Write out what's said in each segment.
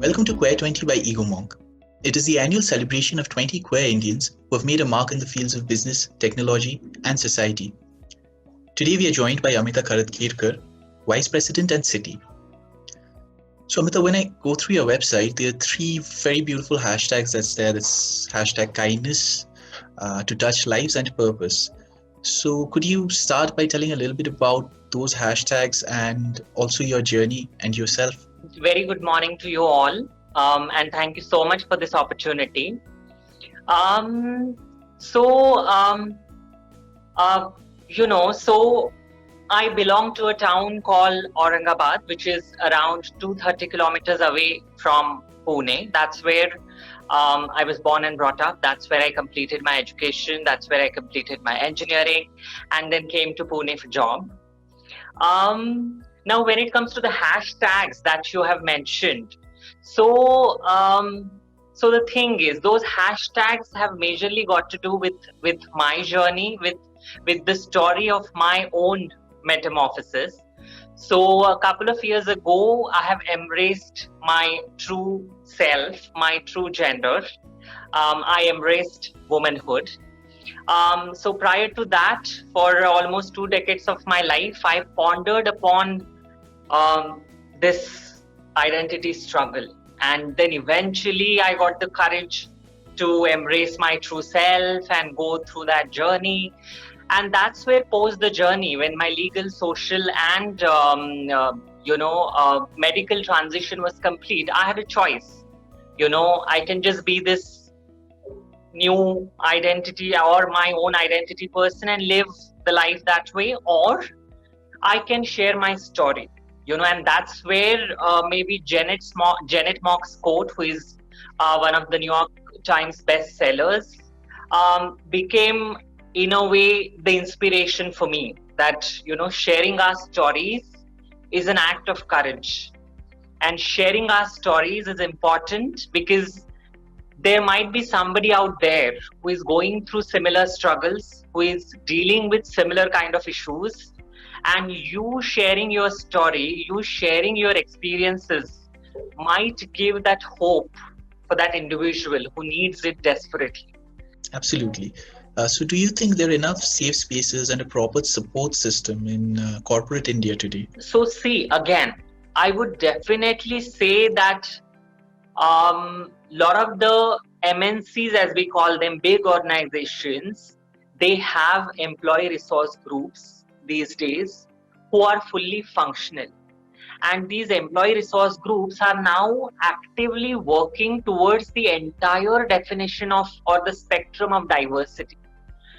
Welcome to QueerTWENTY by Ego Monk. It is the annual celebration of 20 queer Indians who have made a mark in the fields of business, technology, and society. Today we are joined by Amita Karadkhedkar, Vice President and City. So Amita, when I go through your website, there are three very beautiful hashtags that's there. That's hashtag kindness, to touch lives, and purpose. So could you start by telling a little bit about those hashtags and also your journey and yourself? Very good morning to you all, and thank you so much for this opportunity. So I belong to a town called Aurangabad, which is around 230 kilometers away from Pune. That's where I was born and brought up. That's where I completed my education. That's where I completed my engineering, and then came to Pune for job. Now, when it comes to the hashtags that you have mentioned, so the thing is, those hashtags have majorly got to do with my journey, with the story of my own metamorphosis. So a couple of years ago, I have embraced my true self, my true gender. I embraced womanhood. So prior to that, for almost 2 decades of my life, I pondered upon this identity struggle. And then eventually I got the courage to embrace my true self and go through that journey. And that's where post the journey, when my legal, social and medical transition was complete, I had a choice. I can just be this new identity or my own identity person and live the life that way, or I can share my story. And that's where maybe Janet Mock's quote, who is one of the New York Times bestsellers, became in a way the inspiration for me, that sharing our stories is an act of courage, and sharing our stories is important because there might be somebody out there who is going through similar struggles, who is dealing with similar kind of issues, and you sharing your story, you sharing your experiences might give that hope for that individual who needs it desperately. Absolutely. So do you think there are enough safe spaces and a proper support system in corporate India today? So see, again, I would definitely say that lot of the MNCs, as we call them, big organizations, they have employee resource groups these days who are fully functional. And these employee resource groups are now actively working towards the entire definition of or the spectrum of diversity.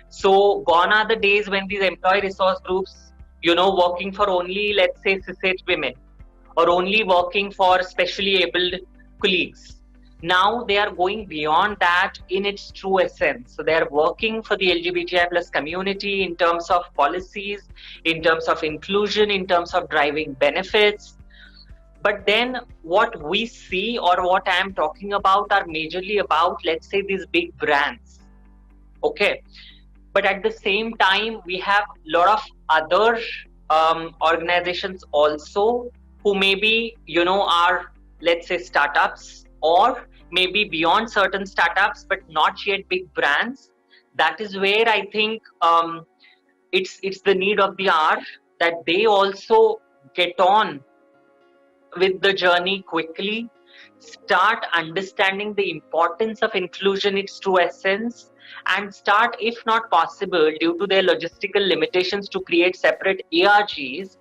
So gone are the days when these employee resource groups, working for only, let's say, cishet women, or only working for specially abled colleagues. Now they are going beyond that in its true essence. So they are working for the LGBTI plus community in terms of policies, in terms of inclusion, in terms of driving benefits. But then what we see, or what I am talking about, are majorly about, let's say, these big brands. Okay. But at the same time, we have a lot of other organizations also who maybe, are, let's say, startups, or maybe beyond certain startups, but not yet big brands. That is where I think it's the need of the hour that they also get on with the journey quickly, start understanding the importance of inclusion, its true essence, and start, if not possible, due to their logistical limitations, to create separate ARGs,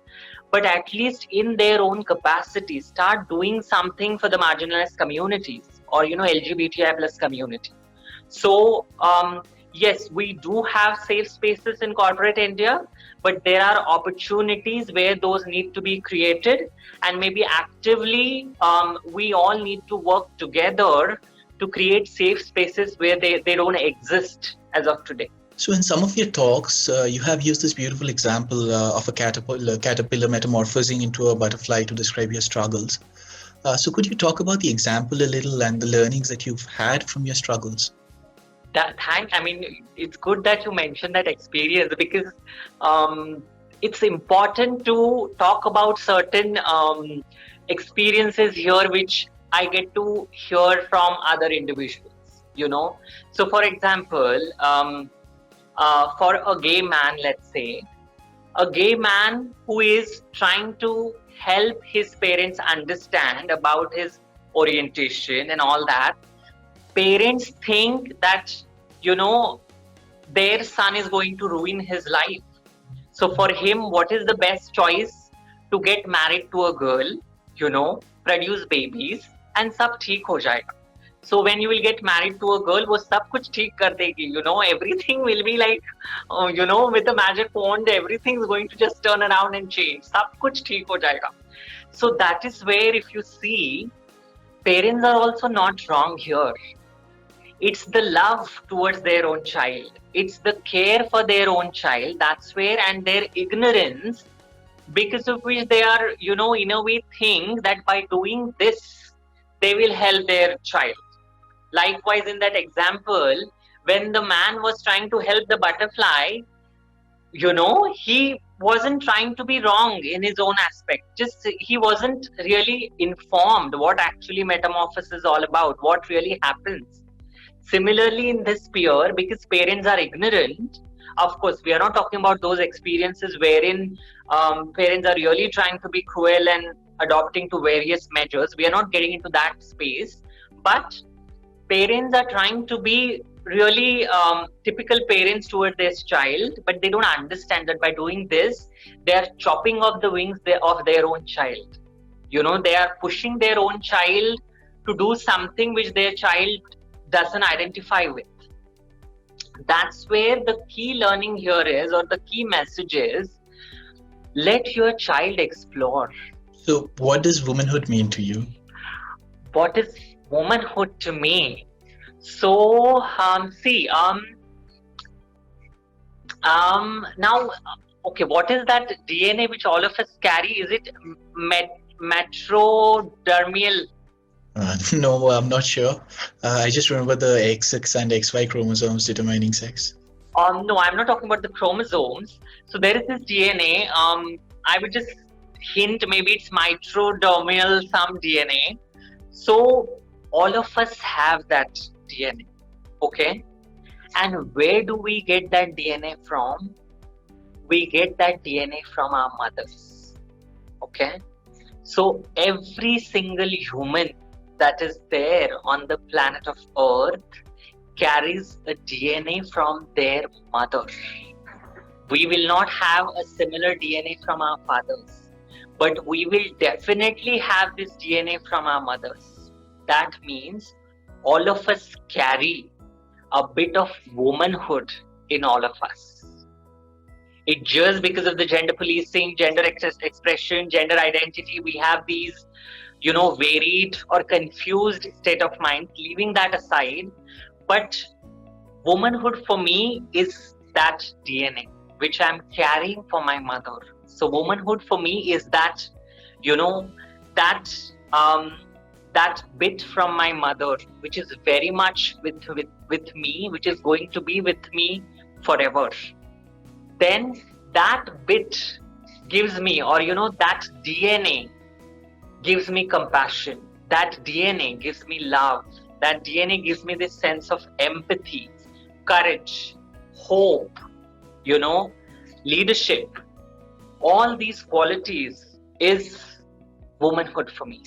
but at least in their own capacity, start doing something for the marginalized communities, or, LGBTI plus community. So, yes, we do have safe spaces in corporate India, but there are opportunities where those need to be created, and maybe actively we all need to work together to create safe spaces where they don't exist as of today. So in some of your talks, you have used this beautiful example of a caterpillar metamorphosing into a butterfly to describe your struggles. So could you talk about the example a little and the learnings that you've had from your struggles? It's good that you mentioned that experience, because it's important to talk about certain experiences here which I get to hear from other individuals, you know. So for example, for a gay man, let's say, a gay man who is trying to help his parents understand about his orientation and all that, parents think that, you know, their son is going to ruin his life. So for him, what is the best choice? To get married to a girl, you know, produce babies, and sab theek ho jayega. So when you will get married to a girl, वो सब कुछ ठीक कर देगी, you know, everything will be like, you know, with a magic wand, everything is going to just turn around and change. सब कुछ ठीक हो जाएगा. So that is where, if you see, parents are also not wrong here. It's the love towards their own child. It's the care for their own child. That's where, and their ignorance, because of which they are, you know, in a way think that by doing this, they will help their child. Likewise, in that example, when the man was trying to help the butterfly, you know, he wasn't trying to be wrong in his own aspect. Just he wasn't really informed what actually metamorphosis is all about, what really happens. Similarly, in this sphere, because parents are ignorant, of course, we are not talking about those experiences wherein parents are really trying to be cruel and adopting to various measures. We are not getting into that space, but parents are trying to be really typical parents toward their child, but they don't understand that by doing this, they are chopping off the wings of their own child. You know, they are pushing their own child to do something which their child doesn't identify with. That's where the key learning here is, or the key message is, let your child explore. So what does womanhood mean to you? What is womanhood to me? So now, okay, what is that DNA which all of us carry? Is it metrodermal? No, I'm not sure. I just remember the XX and XY chromosomes determining sex. No, I'm not talking about the chromosomes. So there is this DNA. I would just hint, maybe it's mitodermal, some DNA. So all of us have that DNA, okay? And where do we get that DNA from? We get that DNA from our mothers, okay? So every single human that is there on the planet of Earth carries a DNA from their mother. We will not have a similar DNA from our fathers, but we will definitely have this DNA from our mothers. That means all of us carry a bit of womanhood in all of us. It just because of the gender policing, gender expression, gender identity, we have these, you know, varied or confused state of mind. Leaving that aside, but womanhood for me is that DNA which I'm carrying for my mother. So womanhood for me is that, you know, that bit from my mother, which is very much with me, which is going to be with me forever. Then that bit gives me, or you know, that DNA gives me compassion. That DNA gives me love. That DNA gives me this sense of empathy, courage, hope, you know, leadership. All these qualities is womanhood for me.